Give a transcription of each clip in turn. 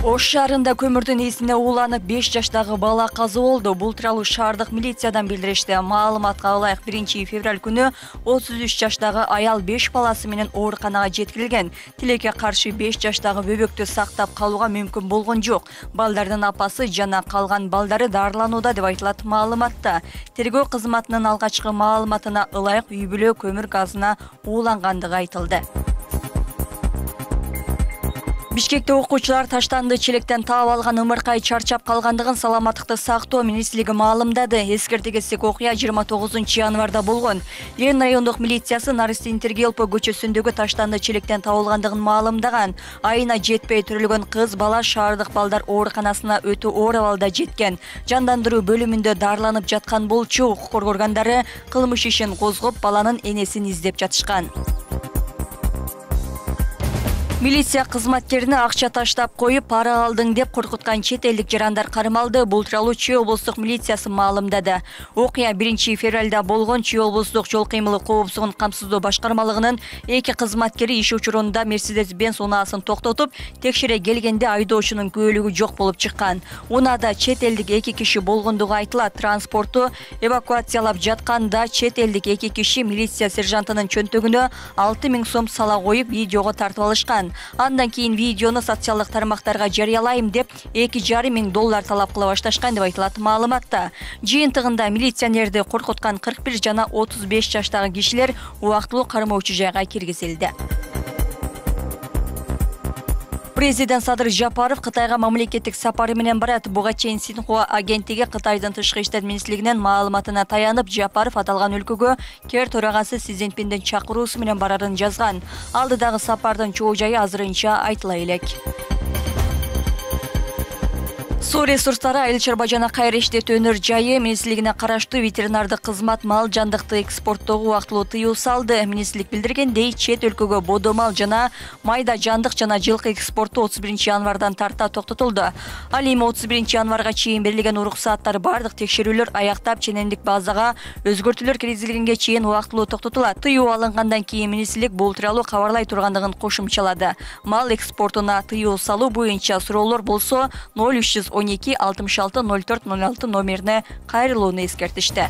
Ош шаарында көмүрдүн ээсине ууланып 5 жаштагы бала каза болду. Бул тууралуу шаардык милициядан билдиришти. Маалыматка ылайык 1 февраль күнү 33 жаштагы аял 5 баласы менен ооруканага жеткирилген. Тилекке каршы 5 жаштагы бөбөктү сактап калууга мүмкүн болгон жок. Балдардын апасы жана калган балдары дарыланууда деп айтылат маалыматта. Тергөө кызматынын алгачкы маалыматына ылайык үй бүлө көмүр газына уулангандыгы айтылды. Бишкекте окуучулар таштанды челектен таап алган ымыркай чарчап калгандыгын Саламаттыкты сактоо министрлиги маалымдады. Эскерте кетсек, окуя 29 январда болгон. Лен райондук милициясы Наристин Тергелпо көчөсүндөгү таштанды челектен табылгандыгын маалымдаган. Айына жетпей төрөлгөн кыз бала шаардык балдар ооруканасына өтө оор абалда жеткен. Жандандыруу бөлүмүндө дарыланып жаткан болчу. Укук коргоо органдары кылмыш ишин козгоп, баланын энесин издеп жатышкан. Милиция кызматкерине акча таштап коюп, пара алдың деп коркуткан чет элдик жарандар кармалды. Бул тууралуу Чүй облустук милициясы маалымдады. Окуя 1 февралда болгон. Чүй облустук жол кыймылы коопсуздугун камсыздоо башкармалыгынын 2 кызматкери иш учурунда Мерседес-Бенц унаасын токтотуп, текшере келгенде айдоочунун күбөлүгү жок болуп чыккан. Унаада чет элдик 2 киши болгондугу айтылат. Транспорту эвакуациялап жатканда чет элдик 2 киши милиция сержантынын чөнтөгүнө 6000 сом сала коюп, видеого тартып алышкан. Андан кийин видеону социалдык тармактарга жарыялайм деп $2,500 талап кыла башташкан деп айтылат маалыматта. Жыйынтыгында милиционерди коркуткан 41 жана 35 жаштагы кишилер убактылуу кармоочу жайга киргизилди. Президент Садыр Жапаров Кытайга мамлекеттик сапары менен барат. Буга чейин Синхуа агенттиги Кытайдын тышкы иштер министрлигинин маалыматына таянып, Жапаров аталган өлкөгө кер төрагасы Си Цзиньпиндин чакыруусу менен барарын жазган. Алдыдагы сапардын чоо жайы азырынча айтыла элек. Суу ресурстары Айыл чарба жана кайра иштетүү өнөр жайы министрлигине караштуу ветеринардык кызмат мал жандыкты экспорттоого убактылуу тыюу салды. Министрлик билдиргендей, чет өлкөгө бодо мал жана майда жандык жана жылкы экспорту 31 январдан тарта токтотулду. Ал эми 31 январга чейин берилген уруксааттар бардык текшерүүлөр аяктап, ченемдик базага өзгөртүүлөр киргизилгенге чейин убактылуу токтотулат. Тыюу алынгандан кийин министрлик бул тууралуу кабарлай тургандыгын кошумчалады. Мал экспортуна тыюу салуу боюнча суроолор болсо 0312 66 04 06 номерине кайрылууну эскертишти.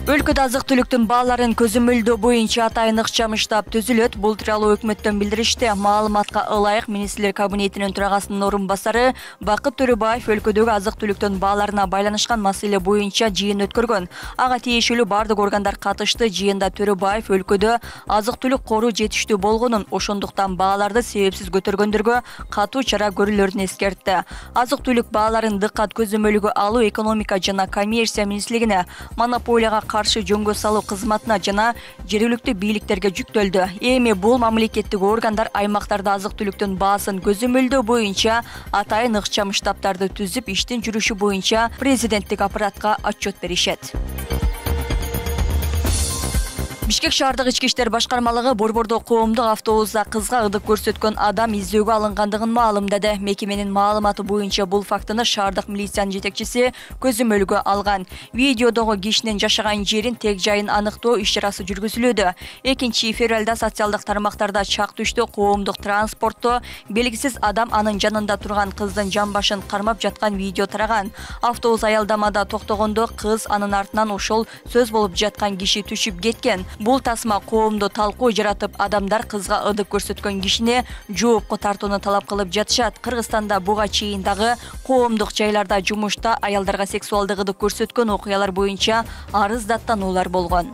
Өлкөдө азык-түлүктүн бааларын көзөмөлдөө боюнча атайын ыкчам штаб түзүлөт. Бул тууралуу өкмөттөн билдиришти. Маалыматка ылайык министрлер кабинетинин төрагасынын орун басары Бакыт Төрөбаев өлкөдөгү азык-түлүктүн бааларына байланышкан маселе боюнча жыйын өткөргөн. Ага тиешелүү бардык органдар катышты. Жыйында Төрөбаев өлкөдө азык-түлүк кору жетиштүү болгонун, ошондуктан бааларды себепсиз көтөргөндөргө катуу чара көрүлөрүн эскертти. Азык-түлүк бааларын дыккат көзөмөлгө алуу экономика жана коммерция министрлигине, монополияга каршы жөнгө салуу кызматына жана жергиликтүү бийликтерге жүктөлдү. Эми бул мамлекеттик органдар аймактарда азык-түлүктүн баасын көзөмөлдөө боюнча атайын ыкчам штабтарды түзүп, иштин жүрүшү боюнча президенттик аппаратка отчет беришет. Бишкек шаардык ички иштер башкармалыгы Борбордо коомдук автобуста кызга ырдык көрсөткөн адам издөөгө алынгандыгын маалымдады. Мекеменин маалыматы боюнча бул фактыны шаардык милициянын жетекчиси көзөмөлгө алган. Видеодогу кишинин жашаган жерин, тег жайын аныктоо иш-чарасы жүргүзүлүүдө. 2 февралда социалдык тармактарда чак түштү. Коомдук транспортто белгисиз адам анын жанында турган кыздын жан башын кармап жаткан видео тараган. Автобус аялдамада токтогондо кыз анын артынан ошол сөз болуп жаткан киши түшүп кеткен. Бул тасма коомдо талкуу жаратып, адамдар кызга ырдык көрсөткөн кишине жоопко тартууну талап кылып жатышат. Кыргызстанда буга чейин дагы коомдук жайларда жумушта аялдарга сексуалдык ырдык көрсөткөн окуялар боюнча арыз даттануулар болгон.